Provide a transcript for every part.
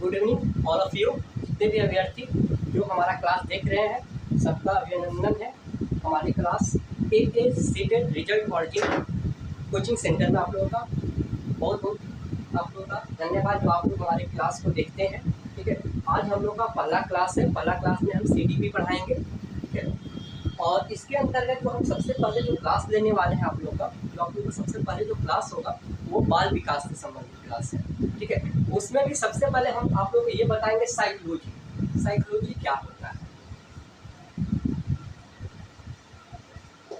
Good evening all of you. जितने भी अभ्यर्थी जो हमारा क्लास देख रहे हैं सबका अभिनंदन है। हमारी class AA seated result origin coaching centre में आप लोगों का बहुत बहुत आप लोगों का धन्यवाद जो आप लोग हमारी क्लास को देखते हैं। ठीक है, आज हम लोग का पहला क्लास है। पहला क्लास में हम CDP पढ़ाएंगे। ठीक है, और इसके अंतर्गत जो हम सबसे पहले जो क्लास लेने वाले हैं आप लोग का, जो आप लोग का सबसे पहले जो क्लास होगा वो बाल विकास से संबंधित क्लास है। ठीक है, उसमें भी सबसे पहले हम आप लोग को ये बताएंगे साइकोलॉजी। साइकोलॉजी क्या होता है,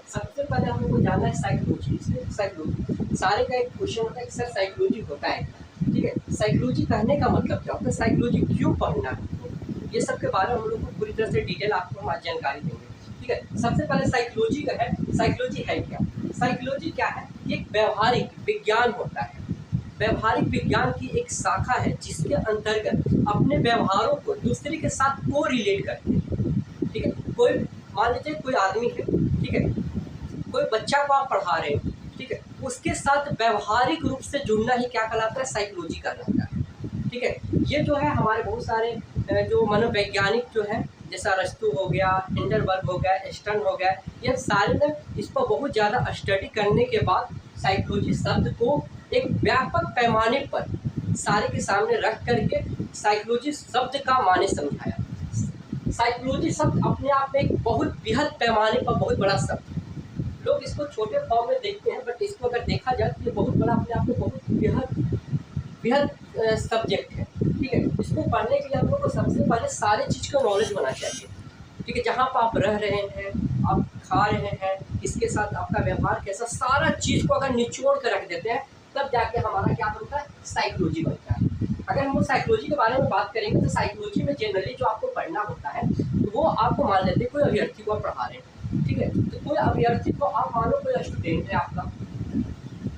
सबसे पहले हम लोग को जानना है साइकोलॉजी। इसमें साइकोलॉजी सारे का एक क्वेश्चन होता है कि सर साइकोलॉजी होता है। ठीक है, साइकोलॉजी कहने का मतलब क्या होता है, साइकोलॉजी क्यों पढ़ना है, ये सब के बारे में हम लोग को पूरी तरह से डिटेल आपको हम आज जानकारी देंगे। ठीक है, सबसे पहले साइकोलॉजी का है, साइकोलॉजी है क्या। साइकोलॉजी क्या है, एक व्यवहारिक विज्ञान होता है। व्यवहारिक विज्ञान की एक शाखा है जिसके अंतर्गत अपने व्यवहारों को दूसरे के साथ को रिलेट करते हैं। ठीक है, कोई मान लीजिए कोई आदमी है, ठीक है, कोई बच्चा को आप पढ़ा रहे हैं, ठीक है, उसके साथ व्यवहारिक रूप से जुड़ना ही क्या कहलाता है, साइकोलॉजी कहलाता है। ठीक है, ये जो है हमारे बहुत सारे जो मनोवैज्ञानिक जो है जैसा अरस्तू हो गया, हिंडरबर्ग हो गया, स्टर्न हो गया, ये सारे ने इस पर बहुत ज़्यादा स्टडी करने के बाद साइकोलॉजी शब्द को एक व्यापक पैमाने पर सारे के सामने रख करके साइकोलॉजी शब्द का माने समझाया। साइकोलॉजी शब्द अपने आप में एक बहुत बृहद पैमाने पर बहुत बड़ा शब्द है। लोग इसको छोटे फॉर्म में देखते हैं, बट इसको अगर देखा जाए तो ये बहुत बड़ा अपने आप में बहुत बृहद सब्जेक्ट है। ठीक है, इसको पढ़ने के लिए हम लोग को सबसे पहले सारे चीज़ का नॉलेज होना चाहिए। ठीक है, जहाँ पर आप रह रहे हैं, आप खा रहे हैं, इसके साथ आपका व्यवहार कैसा, सारा चीज़ को अगर निचोड़ कर रख देते हैं तब जाके हमारा क्या बनता है, साइकोलॉजी बनता है। अगर हम लोग साइकोलॉजी के बारे में बात करेंगे तो साइकोलॉजी में जनरली जो आपको पढ़ना होता है तो वो आपको मान लेते हैं कोई अभ्यर्थी को आप पढ़ा रहे हैं। ठीक है, तो कोई अभ्यर्थी को आप मानो कोई स्टूडेंट है आपका,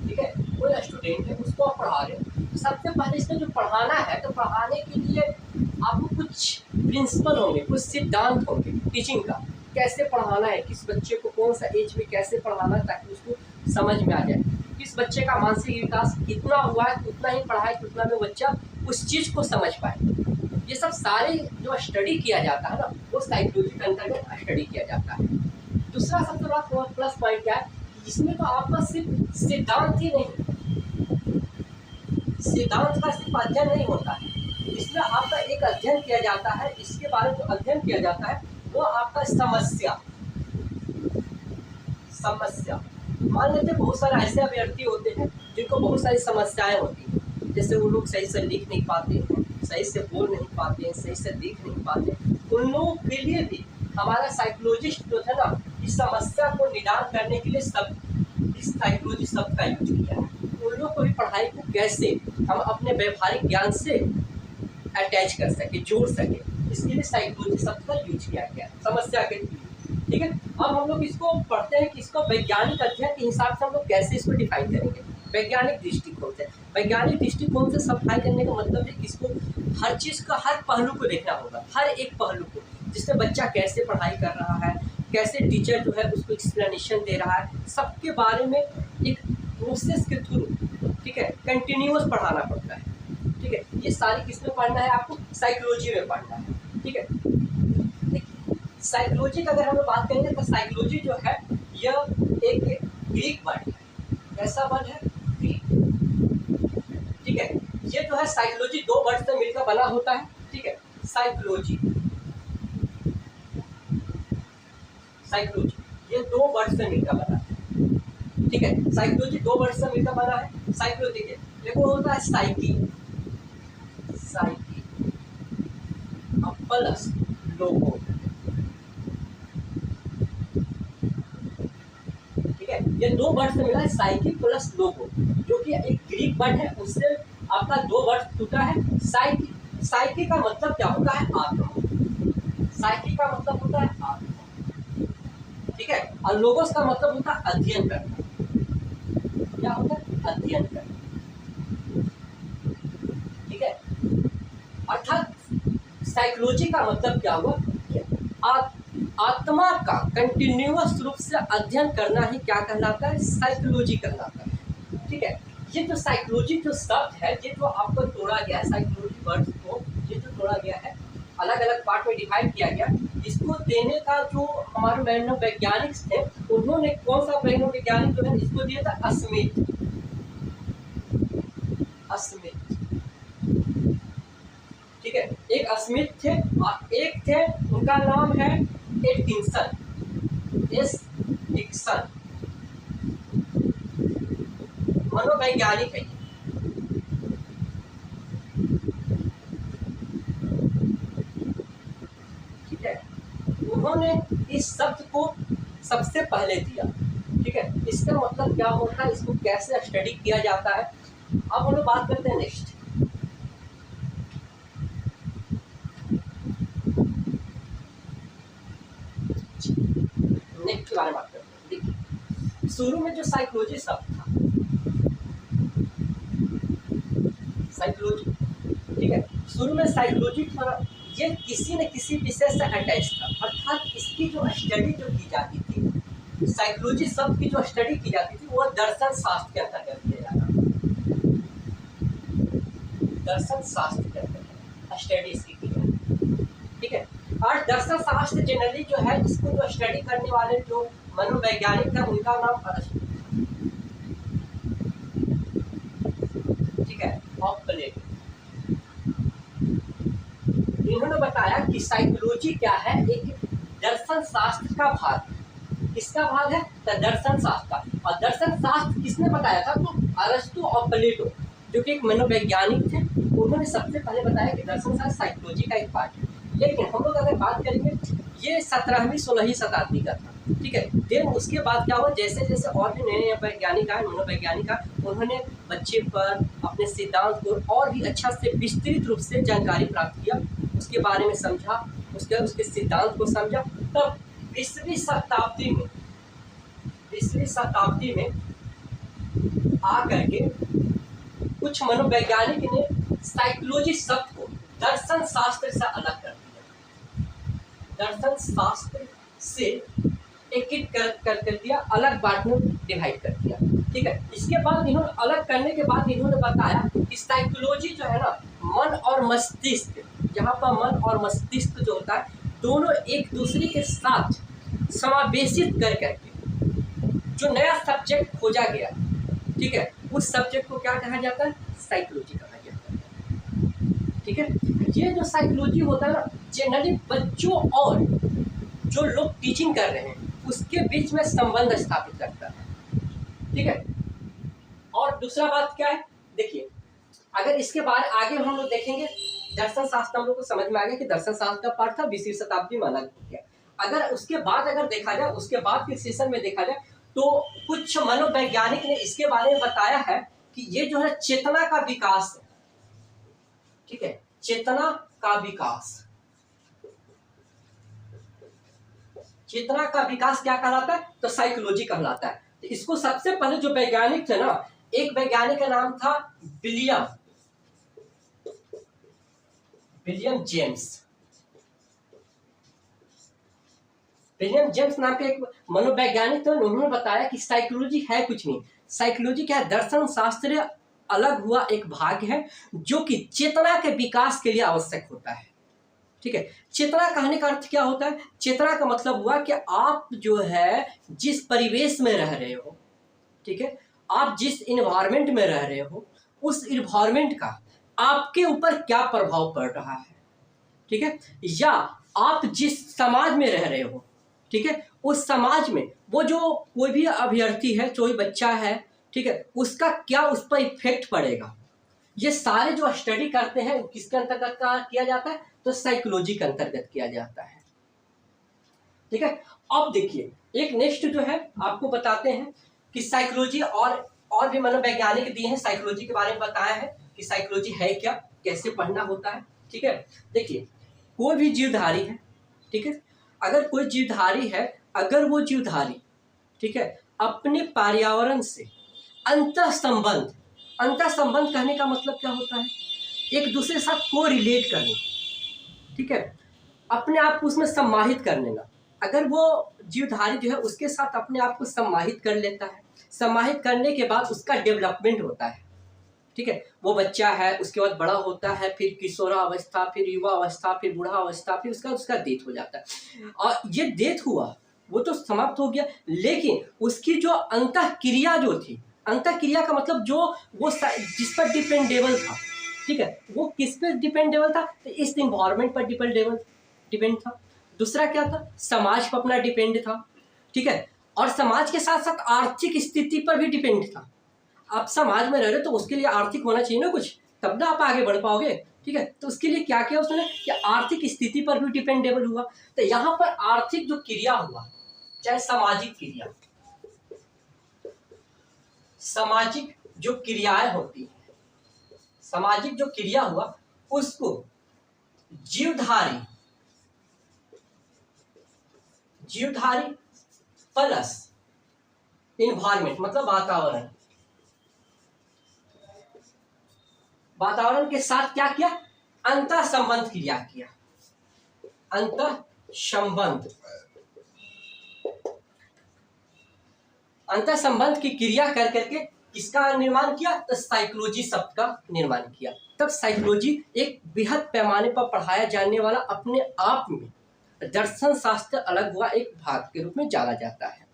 ठीक है, कोई स्टूडेंट है उसको आप पढ़ा रहे हैं। तो सबसे पहले इसमें जो पढ़ाना है तो पढ़ाने के लिए आपको कुछ प्रिंसिपल होंगे, कुछ सिद्धांत होंगे टीचिंग का, कैसे पढ़ाना है, किस बच्चे को कौन सा एज में कैसे पढ़ाना है ताकि उसको समझ में आ जाए। किस बच्चे का मानसिक विकास कितना हुआ है, उतना ही पढ़ाए कि उतना में बच्चा उस चीज़ को समझ पाए। ये सब सारे जो स्टडी किया जाता है ना वो साइकोलॉजी के अंतर्गत स्टडी किया जाता है। दूसरा सबसे बड़ा प्लस पॉइंट क्या है, इसमें तो आपका सिर्फ सिद्धांत ही नहीं, सिद्धांत का सिर्फ अध्ययन नहीं होता है, इसमें आपका एक अध्ययन किया जाता है। इसके बारे में जो अध्ययन किया जाता है वो आपका समस्या। मान लेते बहुत सारे ऐसे अभ्यर्थी होते हैं जिनको बहुत सारी समस्याएं होती हैं, जैसे वो लोग सही से लिख नहीं पाते हैं, सही से बोल नहीं पाते हैं, सही से दिख नहीं पाते। उन लोगों के लिए भी हमारा साइकोलॉजिस्ट जो है ना इस समस्या को निदान करने के लिए इस साइकोलॉजी शब्द का यूज किया है। उन लोगों को भी पढ़ाई को कैसे हम अपने व्यवहारिक ज्ञान से अटैच कर सके, जोड़ सके, इसके लिए साइकोलॉजी शब्द का यूज किया गया समस्या के लिए। ठीक है, अब हम लोग इसको पढ़ते हैं कि इसको वैज्ञानिक अध्ययन के हिसाब से हम लोग कैसे इसको डिफाइन करेंगे। वैज्ञानिक दृष्टिकोण से, वैज्ञानिक दृष्टिकोण से सफाई करने का मतलब है कि इसको हर चीज़ का हर पहलू को देखना होगा, हर एक पहलू को, जिसमें बच्चा कैसे पढ़ाई कर रहा है, कैसे टीचर जो है उसको एक्सप्लेनेशन दे रहा है, सबके बारे में एक प्रोसेस के थ्रू, ठीक है, कंटिन्यूअस पढ़ाना पड़ता है। ठीक है, ये सारी किसमें पढ़ना है, आपको साइकोलॉजी में पढ़ना है। ठीक है, साइकोलॉजी का अगर हम लोग बात करेंगे तो साइकोलॉजी जो है यह एक ग्रीक वर्ड है। कैसा वर्ड है, ग्रीक। ठीक है, ये जो है साइकोलॉजी दो वर्ड से मिलकर बना होता है। ठीक है, साइकोलॉजी ये दो वर्ड से मिलकर बना है। ठीक है, साइकोलॉजी दो वर्ड से मिलकर बना है। साइकोलॉजी के देखो होता है साइकी प्लस लोगो। ठीक है, ये दो वर्ड से मिला है, साइकी प्लस लोगो, जो कि एक ग्रीक वर्ड है, उससे आपका दो वर्ड टूटा है। साइकी, साइकी का मतलब क्या होता है, आत्मा। साइकी का मतलब होता है आत्मा। ठीक है, और लोगोस का मतलब होता है अध्ययन करना। क्या होता है, अध्ययन करना। ठीक है, अर्थात साइकोलॉजी का मतलब क्या हुआ, आत्मा का कंटिन्यूअस रूप से अध्ययन करना ही क्या कहलाता है, साइकोलॉजी कहलाता है। ठीक है, ये जो साइकोलॉजी जो शब्द है ये जो आपको तोड़ा गया है साइकोलॉजी वर्ड को, तोड़ा गया है, अलग अलग पार्ट में डिवाइड किया गया। इसको देने का जो हमारे मनोवैज्ञानिक थे, उन्होंने कौन सा मनोवैज्ञानिक जो है इसको दिया था? स्मिथ। ठीक है, एक स्मिथ थे और एक थे उनका नाम है एटकिंसन, एटकिंसन, मनोवैज्ञानिक है। ठीक है, उन्होंने इस शब्द को सबसे पहले दिया। ठीक है, इसका मतलब क्या होता है, इसको कैसे स्टडी किया जाता है, अब हम लोग बात करते हैं नेक्स्ट। नेक्स्ट के बारे में बात करते हैं। देखिए, शुरू में जो साइकोलॉजी शब्द था, साइकोलॉजी, ठीक है, शुरू में साइकोलॉजी था, ये किसी न किसी विषय से अटैच था, अर्थात इसकी जो स्टडी जो की जाती थी, साइकोलॉजी शब्द की जो स्टडी की जाती थी वो दर्शन शास्त्र के अंतर्गत किया जाता था। दर्शन शास्त्र के अंतर्गत स्टडी इसकी की जाती। ठीक है, और दर्शन शास्त्र जनरली जो है इसको जो स्टडी करने वाले जो मनोवैज्ञानिक थे उनका नाम अरस्तु। ठीक है, ऑफ प्लेटो। इन्होंने बताया कि साइकोलॉजी क्या है, एक दर्शन शास्त्र का भाग। किसका भाग है? दर्शन शास्त्र का। और दर्शन शास्त्र किसने बताया था? तो अरस्तु और प्लेटो, जो कि एक मनोवैज्ञानिक थे, उन्होंने सबसे पहले बताया कि दर्शन शास्त्र साइकोलॉजी का एक पार्ट है। लेकिन हम लोग अगर बात करेंगे, ये 17वीं 16वीं शताब्दी का था। ठीक है, देन उसके बाद क्या हुआ, जैसे जैसे और भी नए नए वैज्ञानिक आए, मनोवैज्ञानिक आए, उन्होंने बच्चे पर अपने सिद्धांत को और भी अच्छा से विस्तृत रूप से जानकारी प्राप्त किया, उसके बारे में समझा, उसके सिद्धांत को समझा। तब 20वीं शताब्दी में आकर के कुछ मनोवैज्ञानिक ने साइकोलॉजी शब्द को दर्शन शास्त्र से अलग कर दिया, दर्शन शास्त्र से एक कर दिया, अलग पार्ट में डिवाइड कर दिया। ठीक है, इसके बाद इन्होंने अलग करने के बाद इन्होंने बताया कि साइकोलॉजी जो है ना, मन और मस्तिष्क, जहाँ पर मन और मस्तिष्क जो होता है, दोनों एक दूसरे के साथ समावेशित कर करके जो नया सब्जेक्ट खोजा गया, ठीक है, उस सब्जेक्ट को क्या कहा जाता है? साइकोलॉजी कहा जाता है। ठीक है, ये जो साइकोलॉजी होता है ना, जनरली बच्चों और जो लोग टीचिंग कर रहे हैं उसके बीच में संबंध स्थापित करता है। ठीक है, और दूसरा बात क्या है, देखिए, अगर इसके बाद आगे हम लोग देखेंगे, दर्शन शास्त्र हम लोग को समझ में आ गया कि दर्शन शास्त्र का पार्ट था, 20वीं शताब्दी में अलग हो गया। अगर उसके बाद अगर देखा जाए, उसके बाद के सेशन में देखा जाए, तो कुछ मनोवैज्ञानिक ने इसके बारे में बताया है कि ये जो है चेतना का विकास है। ठीक है, चेतना का विकास, चेतना का विकास क्या कहलाता है? तो साइकोलॉजी कहलाता है। तो इसको सबसे पहले जो वैज्ञानिक थे ना, एक वैज्ञानिक का नाम था विलियम जेम्स। विलियम जेम्स नाम के एक मनोवैज्ञानिक थे, उन्होंने बताया कि साइकोलॉजी है कुछ नहीं, साइकोलॉजी क्या है? दर्शन शास्त्र अलग हुआ एक भाग है जो कि चेतना के विकास के लिए आवश्यक होता है। ठीक है, चेतना कहने का अर्थ क्या होता है? चेतना का मतलब हुआ कि आप जो है जिस परिवेश में रह रहे हो, ठीक है, आप जिस इन्वायरमेंट में रह रहे हो, उस इन्वायरमेंट का आपके ऊपर क्या प्रभाव पड़ रहा है। ठीक है, या आप जिस समाज में रह रहे हो, ठीक है, उस समाज में वो जो कोई भी अभ्यर्थी है, कोई बच्चा है, ठीक है, उसका क्या उस पर इफेक्ट पड़ेगा। ये सारे जो स्टडी करते हैं किसके अंतर्गत किया जाता है? तो साइकोलॉजी के अंतर्गत किया जाता है। ठीक है, अब देखिए, एक नेक्स्ट जो है आपको बताते हैं कि साइकोलॉजी और भी मनोवैज्ञानिक दिए हैं, साइकोलॉजी के बारे में बताया है कि साइकोलॉजी है क्या, कैसे पढ़ना होता है। ठीक है, देखिए, कोई भी जीवधारी है, ठीक है, अगर कोई जीवधारी है, अगर वो जीवधारी, ठीक है, अपने पर्यावरण से अंतः संबंध कहने का मतलब क्या होता है? एक दूसरे के साथ को रिलेट करना, ठीक है, अपने आप को उसमें सम्माहित कर लेना। अगर वो जीवधारी जो है उसके साथ अपने आप को सम्माहित कर लेता है, सम्माहित करने के बाद उसका डेवलपमेंट होता है। ठीक है, वो बच्चा है, उसके बाद बड़ा होता है, फिर किशोरावस्था, फिर युवा अवस्था, फिर बूढ़ा अवस्था, फिर उसका डेथ हो जाता है। और ये डेथ हुआ वो तो समाप्त हो गया, लेकिन उसकी जो अंतःक्रिया जो थी, अंतःक्रिया का मतलब जो वो जिस पर डिपेंडेबल था, ठीक है, वो किस पर डिपेंडेबल था, तो इस इन्वायरमेंट पर डिपेंड था। दूसरा क्या था, समाज पर अपना डिपेंड था, ठीक है, और समाज के साथ साथ आर्थिक स्थिति पर भी डिपेंड था। आप समाज में रह रहे तो उसके लिए आर्थिक होना चाहिए ना कुछ, तब ना आप आगे बढ़ पाओगे, ठीक है। तो उसके लिए क्या किया उसने कि आर्थिक स्थिति पर भी डिपेंडेबल हुआ। तो यहाँ पर आर्थिक जो क्रिया हुआ, चाहे सामाजिक क्रिया, सामाजिक जो क्रियाएं होती है, सामाजिक जो क्रिया हुआ उसको जीवधारी प्लस इन्वायरमेंट मतलब वातावरण के साथ क्या किया, अंतर संबंध क्रिया किया, अंतर संबंध की क्रिया कर करके किसका निर्माण किया, तो साइकोलॉजी शब्द का निर्माण किया। तब साइकोलॉजी एक बृहद पैमाने पर पढ़ाया जाने वाला अपने आप में दर्शन शास्त्र अलग हुआ एक भाग के रूप में जाना जाता है,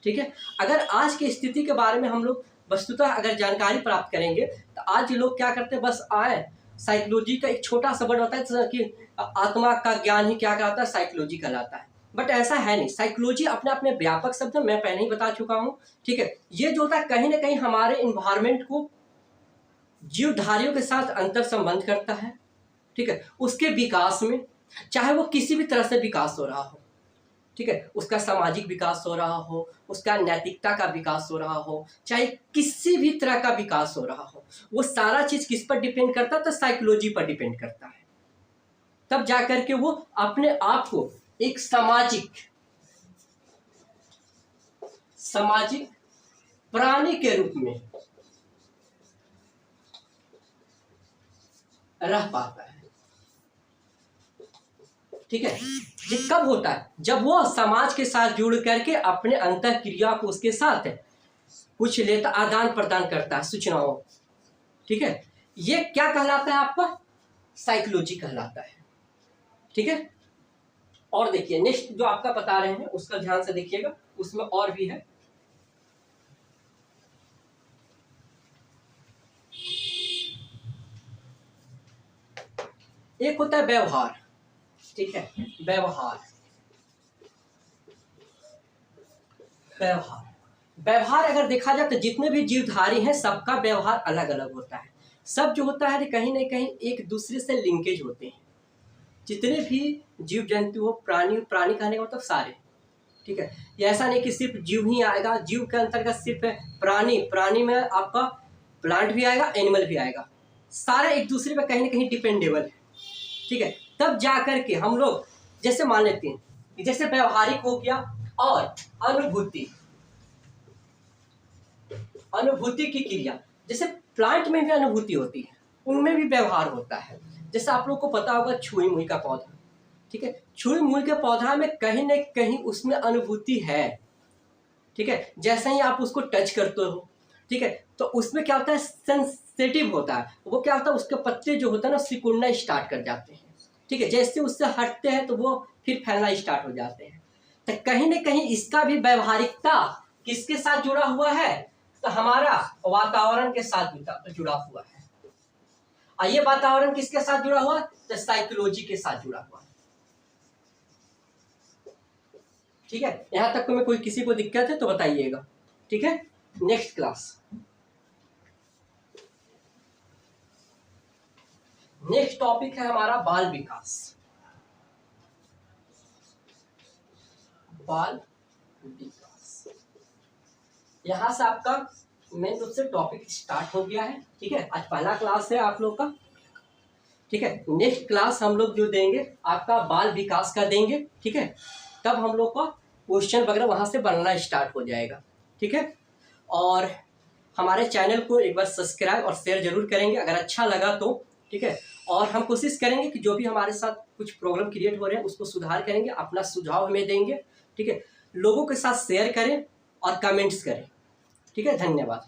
ठीक है। अगर आज की स्थिति के बारे में हम लोग वस्तुतः अगर जानकारी प्राप्त करेंगे तो आज लोग क्या करते हैं, बस आए साइकोलॉजी का एक छोटा सा वर्ड होता है कि आत्मा का ज्ञान ही क्या कहलाता है, साइकोलॉजी कहलाता है। बट ऐसा है नहीं, साइकोलॉजी अपने आप में व्यापक शब्द है, मैं पहले ही बता चुका हूँ, ठीक है। ये जो होता है कहीं ना कहीं हमारे इन्वायरमेंट को जीवधारियों के साथ अंतर संबंध करता है, ठीक है, उसके विकास में, चाहे वो किसी भी तरह से विकास हो रहा हो, ठीक है, उसका सामाजिक विकास हो रहा हो, उसका नैतिकता का विकास हो रहा हो, चाहे किसी भी तरह का विकास हो रहा हो, वो सारा चीज किस पर डिपेंड करता है, तो साइकोलॉजी पर डिपेंड करता है। तब जाकर के वो अपने आप को एक सामाजिक प्राणी के रूप में रह पाता है, ठीक है। ये कब होता है, जब वो समाज के साथ जुड़ करके अपने अंतःक्रिया को उसके साथ कुछ लेता, आदान प्रदान करता है सूचनाओं, ठीक है। ये क्या कहलाता है आपका, साइकोलॉजी कहलाता है, ठीक है। और देखिए नेक्स्ट जो आपका बता रहे हैं उसका ध्यान से देखिएगा, उसमें और भी है। एक होता है व्यवहार, ठीक है, व्यवहार अगर देखा जाए तो जितने भी जीवधारी हैं सबका व्यवहार अलग अलग होता है। सब जो होता है कहीं ना कहीं एक दूसरे से लिंकेज होते हैं। जितने भी जीव जंतु हो, प्राणी कहने का मतलब सारे, ठीक है। ये ऐसा नहीं कि सिर्फ जीव ही आएगा, जीव के अंतर्गत सिर्फ प्राणी में आपका प्लांट भी आएगा, एनिमल भी आएगा, सारे एक दूसरे पे कहीं ना कहीं डिपेंडेबल है, ठीक है। तब जाकर के हम लोग जैसे मान लेते हैं कि जैसे व्यवहारिक हो गया और अनुभूति की क्रिया, जैसे प्लांट में भी अनुभूति होती है, उनमें भी व्यवहार होता है। जैसे आप लोग को पता होगा छुई मुई का पौधा, ठीक है, छुई मुई के पौधा में कहीं न कहीं उसमें अनुभूति है, ठीक है। जैसे ही आप उसको टच करते हो, ठीक है, तो उसमें क्या होता है, सेंसिटिव होता है, वो क्या होता है, उसके पत्ते जो होता है ना सिकुड़ना स्टार्ट कर जाते हैं, ठीक है। जैसे उससे हटते हैं तो वो फिर फैलना स्टार्ट हो जाते हैं। तो कहीं ना कहीं इसका भी व्यवहारिकता किसके साथ जुड़ा हुआ है, तो हमारा वातावरण के साथ जुड़ा हुआ है। और ये वातावरण किसके साथ जुड़ा हुआ है, तो साइकोलॉजी के साथ जुड़ा हुआ है, ठीक है। यहां तक में कोई किसी को दिक्कत है तो बताइएगा, ठीक है। नेक्स्ट क्लास, नेक्स्ट टॉपिक है हमारा बाल विकास। यहां से आपका मेन रूप से टॉपिक स्टार्ट हो गया है, ठीक है। आज पहला क्लास है आप लोग का, ठीक है। नेक्स्ट क्लास हम लोग जो देंगे आपका बाल विकास का देंगे, ठीक है। तब हम लोग का क्वेश्चन वगैरह वहां से बनना स्टार्ट हो जाएगा, ठीक है। और हमारे चैनल को एक बार सब्सक्राइब और शेयर जरूर करेंगे अगर अच्छा लगा तो, ठीक है। और हम कोशिश करेंगे कि जो भी हमारे साथ कुछ प्रॉब्लम क्रिएट हो रहे हैं उसको सुधार करेंगे, अपना सुझाव हमें देंगे, ठीक है। लोगों के साथ शेयर करें और कमेंट्स करें, ठीक है। धन्यवाद।